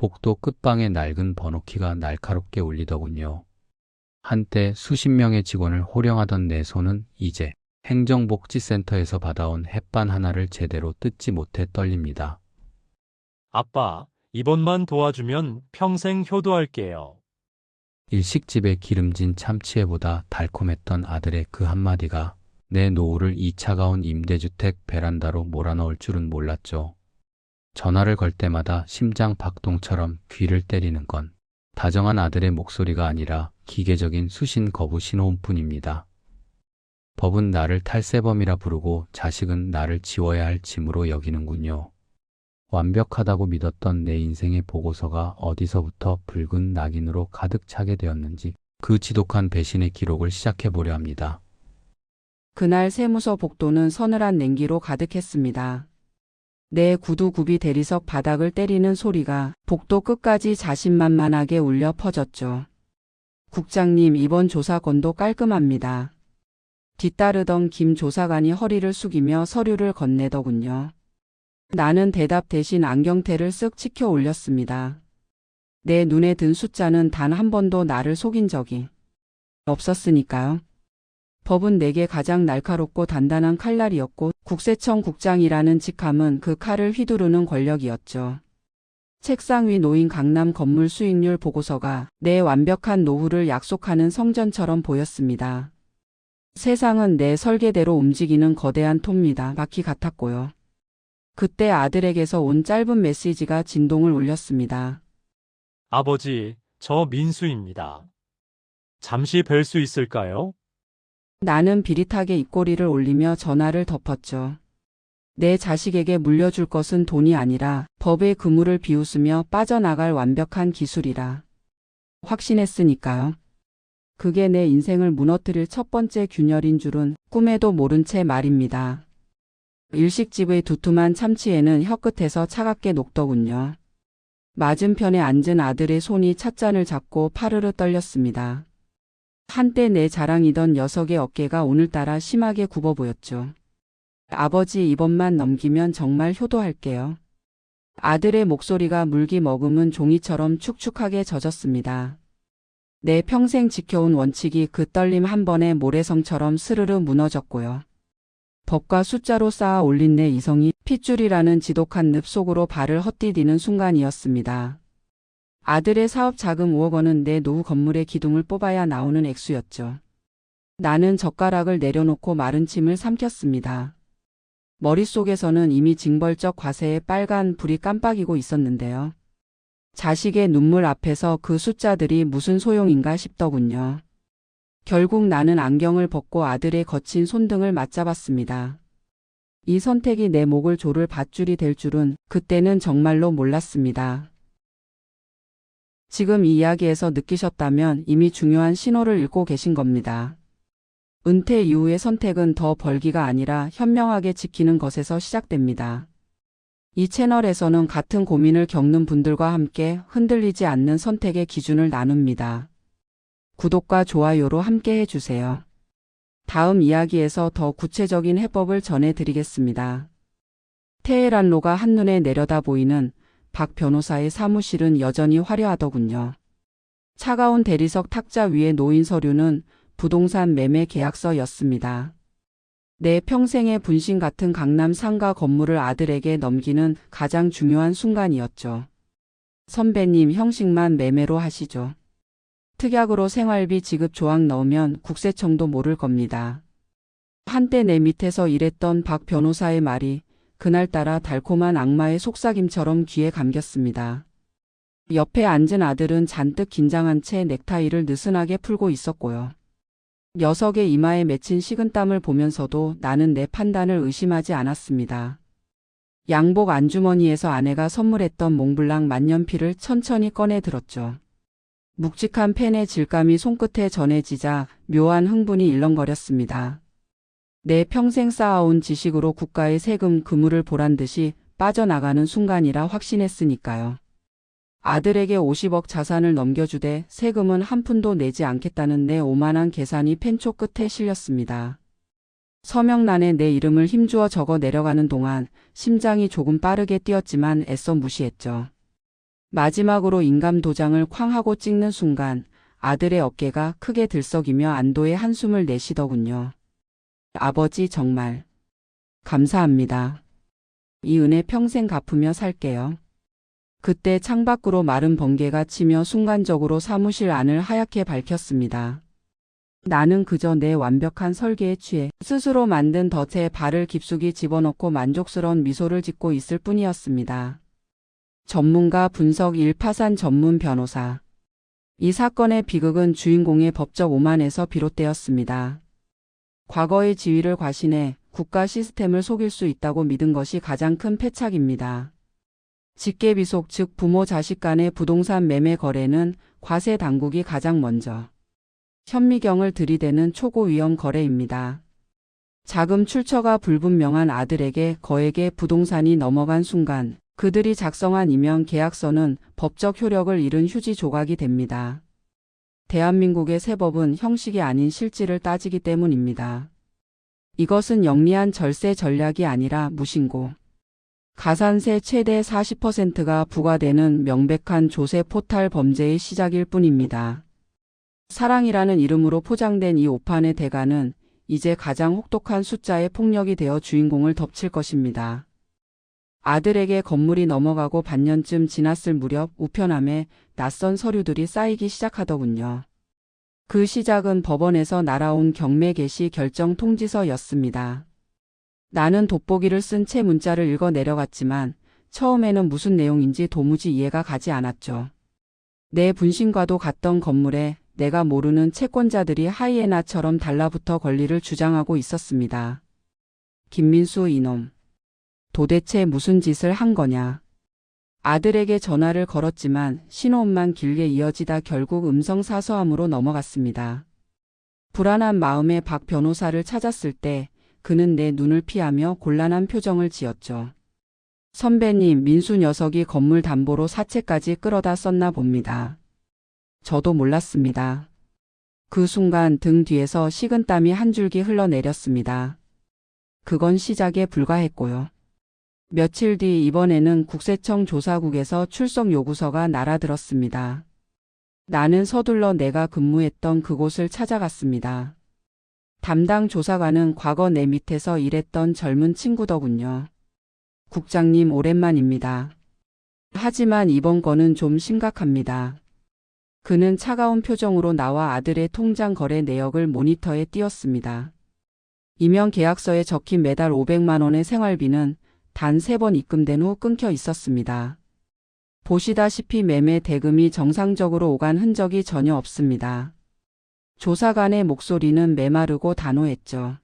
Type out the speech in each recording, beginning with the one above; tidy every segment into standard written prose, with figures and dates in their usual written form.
복도 끝방의 낡은 번호키가 날카롭게 울리더군요. 한때 수십 명의 직원을 호령하던 내 손은 이제 행정복지센터에서 받아온 햇반 하나를 제대로 뜯지 못해 떨립니다. 아빠, 이번만 도와주면 평생 효도할게요. 일식집의 기름진 참치회보다 달콤했던 아들의 그 한마디가 내 노후를 이 차가운 임대주택 베란다로 몰아넣을 줄은 몰랐죠. 전화를 걸 때마다 심장 박동처럼 귀를 때리는 건 다정한 아들의 목소리가 아니라 기계적인 수신 거부 신호음뿐입니다. 법은 나를 탈세범이라 부르고 자식은 나를 지워야 할 짐으로 여기는군요. 완벽하다고 믿었던 내 인생의 보고서가 어디서부터 붉은 낙인으로 가득 차게 되었는지 그 지독한 배신의 기록을 시작해보려 합니다. 그날 세무서 복도는 서늘한 냉기로 가득했습니다. 내 구두굽이 대리석 바닥을 때리는 소리가 복도 끝까지 자신만만하게 울려 퍼졌죠. 국장님, 이번 조사건도 깔끔합니다. 뒤따르던 김 조사관이 허리를 숙이며 서류를 건네더군요. 나는 대답 대신 안경테를 쓱 치켜 올렸습니다. 내 눈에 든 숫자는 단 한 번도 나를 속인 적이 없었으니까요. 법은 내게 가장 날카롭고 단단한 칼날이었고 국세청 국장이라는 직함은 그 칼을 휘두르는 권력이었죠. 책상 위 놓인 강남 건물 수익률 보고서가 내 완벽한 노후를 약속하는 성전처럼 보였습니다. 세상은 내 설계대로 움직이는 거대한 톱니다. 바퀴 같았고요. 그때 아들에게서 온 짧은 메시지가 진동을 울렸습니다. 아버지, 저 민수입니다. 잠시 뵐 수 있을까요? 나는 비릿하게 입꼬리를 올리며 전화를 덮었죠. 내 자식에게 물려줄 것은 돈이 아니라 법의 그물을 비웃으며 빠져나갈 완벽한 기술이라 확신했으니까요. 그게 내 인생을 무너뜨릴 첫 번째 균열인 줄은 꿈에도 모른 채 말입니다. 일식집의 두툼한 참치에는 혀끝에서 차갑게 녹더군요. 맞은편에 앉은 아들의 손이 찻잔을 잡고 파르르 떨렸습니다. 한때 내 자랑이던 녀석의 어깨가 오늘따라 심하게 굽어 보였죠. 아버지, 이번만 넘기면 정말 효도할게요. 아들의 목소리가 물기 머금은 종이처럼 축축하게 젖었습니다. 내 평생 지켜온 원칙이 그 떨림 한 번에 모래성처럼 스르르 무너졌고요. 법과 숫자로 쌓아 올린 내 이성이 핏줄이라는 지독한 늪 속으로 발을 헛디디는 순간이었습니다. 아들의 사업 자금 5억 원은 내 노후 건물의 기둥을 뽑아야 나오는 액수였죠. 나는 젓가락을 내려놓고 마른 침을 삼켰습니다. 머릿속에서는 이미 징벌적 과세의 빨간 불이 깜빡이고 있었는데요. 자식의 눈물 앞에서 그 숫자들이 무슨 소용인가 싶더군요. 결국 나는 안경을 벗고 아들의 거친 손등을 맞잡았습니다. 이 선택이 내 목을 조를 밧줄이 될 줄은 그때는 정말로 몰랐습니다. 지금 이 이야기에서 느끼셨다면 이미 중요한 신호를 읽고 계신 겁니다. 은퇴 이후의 선택은 더 벌기가 아니라 현명하게 지키는 것에서 시작됩니다. 이 채널에서는 같은 고민을 겪는 분들과 함께 흔들리지 않는 선택의 기준을 나눕니다. 구독과 좋아요로 함께 해주세요. 다음 이야기에서 더 구체적인 해법을 전해드리겠습니다. 테헤란로가 한눈에 내려다 보이는 박 변호사의 사무실은 여전히 화려하더군요. 차가운 대리석 탁자 위에 놓인 서류는 부동산 매매 계약서였습니다. 내 평생의 분신 같은 강남 상가 건물을 아들에게 넘기는 가장 중요한 순간이었죠. 선배님, 형식만 매매로 하시죠. 특약으로 생활비 지급 조항 넣으면 국세청도 모를 겁니다. 한때 내 밑에서 일했던 박 변호사의 말이 그날따라 달콤한 악마의 속삭임처럼 귀에 감겼습니다. 옆에 앉은 아들은 잔뜩 긴장한 채 넥타이를 느슨하게 풀고 있었고요. 녀석의 이마에 맺힌 식은땀을 보면서도 나는 내 판단을 의심하지 않았습니다. 양복 안주머니에서 아내가 선물했던 몽블랑 만년필을 천천히 꺼내 들었죠. 묵직한 펜의 질감이 손끝에 전해지자 묘한 흥분이 일렁거렸습니다. 내 평생 쌓아온 지식으로 국가의 세금 그물을 보란 듯이 빠져나가는 순간이라 확신했으니까요. 아들에게 50억 자산을 넘겨주되 세금은 한 푼도 내지 않겠다는 내 오만한 계산이 펜초 끝에 실렸습니다. 서명란에 내 이름을 힘주어 적어 내려가는 동안 심장이 조금 빠르게 뛰었지만 애써 무시했죠. 마지막으로 인감 도장을 쾅 하고 찍는 순간 아들의 어깨가 크게 들썩이며 안도의 한숨을 내쉬더군요. 아버지 정말 감사합니다. 이 은혜 평생 갚으며 살게요. 그때 창밖으로 마른 번개가 치며 순간적으로 사무실 안을 하얗게 밝혔습니다. 나는 그저 내 완벽한 설계에 취해 스스로 만든 덫에 발을 깊숙이 집어넣고 만족스러운 미소를 짓고 있을 뿐이었습니다. 전문가 분석 1 파산 전문 변호사. 이 사건의 비극은 주인공의 법적 오만에서 비롯되었습니다. 과거의 지위를 과신해 국가 시스템을 속일 수 있다고 믿은 것이 가장 큰 패착입니다. 직계비속 즉 부모 자식 간의 부동산 매매 거래는 과세 당국이 가장 먼저 현미경을 들이대는 초고 위험 거래입니다. 자금 출처가 불분명한 아들에게 거액의 부동산이 넘어간 순간 그들이 작성한 이면 계약서는 법적 효력을 잃은 휴지 조각이 됩니다. 대한민국의 세법은 형식이 아닌 실질을 따지기 때문입니다. 이것은 영리한 절세 전략이 아니라 무신고, 가산세 최대 40%가 부과되는 명백한 조세 포탈 범죄의 시작일 뿐입니다. 사랑이라는 이름으로 포장된 이 오판의 대가는 이제 가장 혹독한 숫자의 폭력이 되어 주인공을 덮칠 것입니다. 아들에게 건물이 넘어가고 반년쯤 지났을 무렵 우편함에 낯선 서류들이 쌓이기 시작하더군요. 그 시작은 법원에서 날아온 경매 개시 결정 통지서였습니다. 나는 돋보기를 쓴 채 문자를 읽어 내려갔지만 처음에는 무슨 내용인지 도무지 이해가 가지 않았죠. 내 분신과도 같던 건물에 내가 모르는 채권자들이 하이에나처럼 달라붙어 권리를 주장하고 있었습니다. 김민수 이놈. 도대체 무슨 짓을 한 거냐. 아들에게 전화를 걸었지만 신호음만 길게 이어지다 결국 음성사서함으로 넘어갔습니다. 불안한 마음에 박 변호사를 찾았을 때 그는 내 눈을 피하며 곤란한 표정을 지었죠. 선배님, 민수 녀석이 건물 담보로 사채까지 끌어다 썼나 봅니다. 저도 몰랐습니다. 그 순간 등 뒤에서 식은땀이 한 줄기 흘러내렸습니다. 그건 시작에 불과했고요. 며칠 뒤 이번에는 국세청 조사국에서 출석 요구서가 날아들었습니다. 나는 서둘러 내가 근무했던 그곳을 찾아갔습니다. 담당 조사관은 과거 내 밑에서 일했던 젊은 친구더군요. 국장님 오랜만입니다. 하지만 이번 건은 좀 심각합니다. 그는 차가운 표정으로 나와 아들의 통장 거래 내역을 모니터에 띄웠습니다. 이면 계약서에 적힌 매달 500만 원의 생활비는 단 3번 입금된 후 끊겨 있었습니다. 보시다시피 매매 대금이 정상적으로 오간 흔적이 전혀 없습니다. 조사관의 목소리는 메마르고 단호했죠.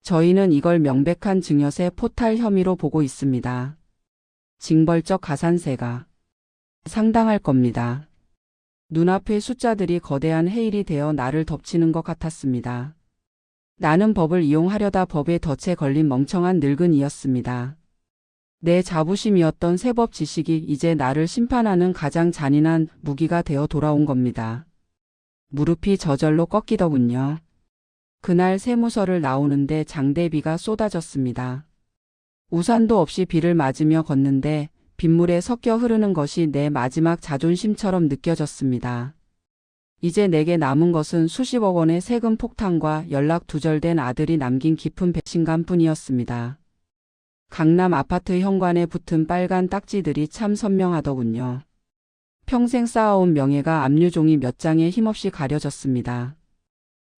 저희는 이걸 명백한 증여세 포탈 혐의로 보고 있습니다. 징벌적 가산세가 상당할 겁니다. 눈앞의 숫자들이 거대한 해일이 되어 나를 덮치는 것 같았습니다. 나는 법을 이용하려다 법의 덫에 걸린 멍청한 늙은이였습니다. 내 자부심이었던 세법 지식이 이제 나를 심판하는 가장 잔인한 무기가 되어 돌아온 겁니다. 무릎이 저절로 꺾이더군요. 그날 세무서를 나오는데 장대비가 쏟아졌습니다. 우산도 없이 비를 맞으며 걷는데 빗물에 섞여 흐르는 것이 내 마지막 자존심처럼 느껴졌습니다. 이제 내게 남은 것은 수십억 원의 세금 폭탄과 연락 두절된 아들이 남긴 깊은 배신감뿐이었습니다. 강남 아파트 현관에 붙은 빨간 딱지들이 참 선명하더군요. 평생 쌓아온 명예가 압류종이 몇 장에 힘없이 가려졌습니다.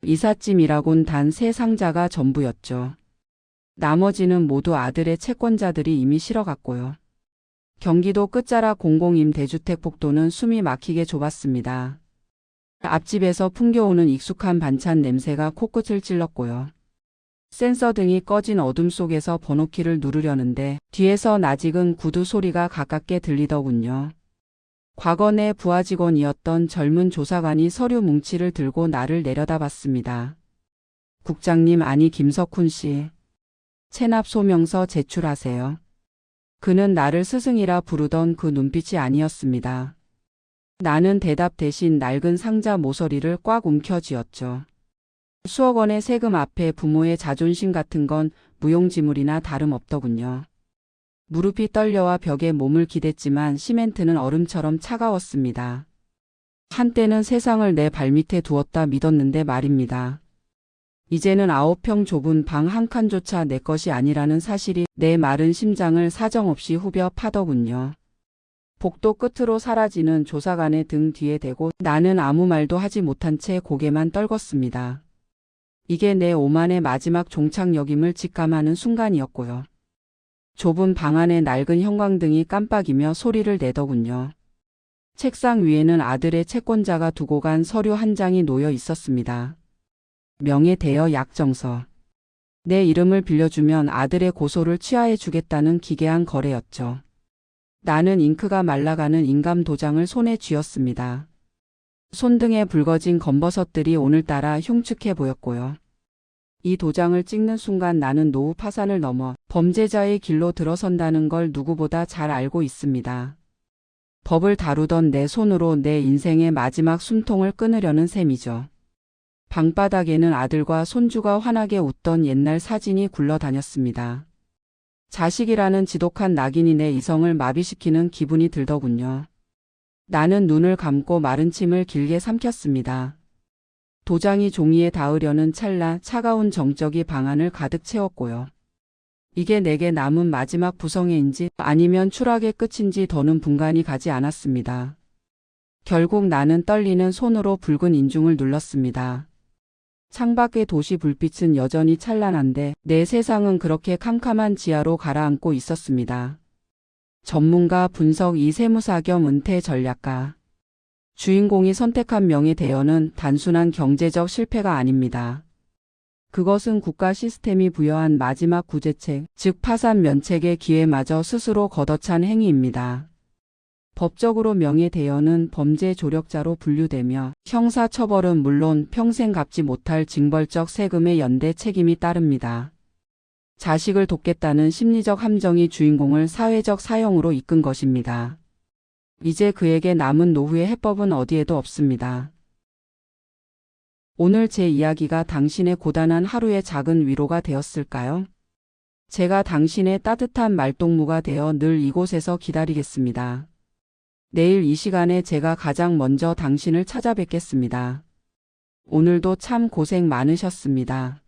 이삿짐이라곤 단 3상자가 전부였죠. 나머지는 모두 아들의 채권자들이 이미 실어갔고요. 경기도 끝자락 공공임대주택 복도는 숨이 막히게 좁았습니다. 앞집에서 풍겨오는 익숙한 반찬 냄새가 코끝을 찔렀고요. 센서 등이 꺼진 어둠 속에서 번호키를 누르려는데 뒤에서 낯익은 구두 소리가 가깝게 들리더군요. 과거 내 부하 직원이었던 젊은 조사관이 서류 뭉치를 들고 나를 내려다봤습니다. 국장님, 아니 김석훈 씨. 체납 소명서 제출하세요. 그는 나를 스승이라 부르던 그 눈빛이 아니었습니다. 나는 대답 대신 낡은 상자 모서리를 꽉 움켜쥐었죠. 수억 원의 세금 앞에 부모의 자존심 같은 건 무용지물이나 다름없더군요. 무릎이 떨려와 벽에 몸을 기댔지만 시멘트는 얼음처럼 차가웠습니다. 한때는 세상을 내 발밑에 두었다 믿었는데 말입니다. 이제는 9평 좁은 방 한 칸조차 내 것이 아니라는 사실이 내 마른 심장을 사정없이 후벼 파더군요. 복도 끝으로 사라지는 조사관의 등 뒤에 대고 나는 아무 말도 하지 못한 채 고개만 떨궜습니다. 이게 내 오만의 마지막 종착역임을 직감하는 순간이었고요. 좁은 방 안에 낡은 형광등이 깜빡이며 소리를 내더군요. 책상 위에는 아들의 채권자가 두고 간 서류 한 장이 놓여 있었습니다. 명예 대여 약정서. 내 이름을 빌려주면 아들의 고소를 취하해 주겠다는 기괴한 거래였죠. 나는 잉크가 말라가는 인감 도장을 손에 쥐었습니다. 손등에 붉어진 검버섯들이 오늘따라 흉측해 보였고요. 이 도장을 찍는 순간 나는 노후 파산을 넘어 범죄자의 길로 들어선다는 걸 누구보다 잘 알고 있습니다. 법을 다루던 내 손으로 내 인생의 마지막 숨통을 끊으려는 셈이죠. 방바닥에는 아들과 손주가 환하게 웃던 옛날 사진이 굴러다녔습니다. 자식이라는 지독한 낙인이 내 이성을 마비시키는 기분이 들더군요. 나는 눈을 감고 마른 침을 길게 삼켰습니다. 도장이 종이에 닿으려는 찰나 차가운 정적이 방 안을 가득 채웠고요. 이게 내게 남은 마지막 부성애인지 아니면 추락의 끝인지 더는 분간이 가지 않았습니다. 결국 나는 떨리는 손으로 붉은 인중을 눌렀습니다. 창밖의 도시 불빛은 여전히 찬란한데 내 세상은 그렇게 캄캄한 지하로 가라앉고 있었습니다. 전문가 분석 이 세무사 겸 은퇴 전략가. 주인공이 선택한 명예 대여는 단순한 경제적 실패가 아닙니다. 그것은 국가 시스템이 부여한 마지막 구제책, 즉 파산 면책의 기회마저 스스로 걷어찬 행위입니다. 법적으로 명예 대여는 범죄 조력자로 분류되며 형사 처벌은 물론 평생 갚지 못할 징벌적 세금의 연대 책임이 따릅니다. 자식을 돕겠다는 심리적 함정이 주인공을 사회적 사형으로 이끈 것입니다. 이제 그에게 남은 노후의 해법은 어디에도 없습니다. 오늘 제 이야기가 당신의 고단한 하루의 작은 위로가 되었을까요? 제가 당신의 따뜻한 말동무가 되어 늘 이곳에서 기다리겠습니다. 내일 이 시간에 제가 가장 먼저 당신을 찾아뵙겠습니다. 오늘도 참 고생 많으셨습니다.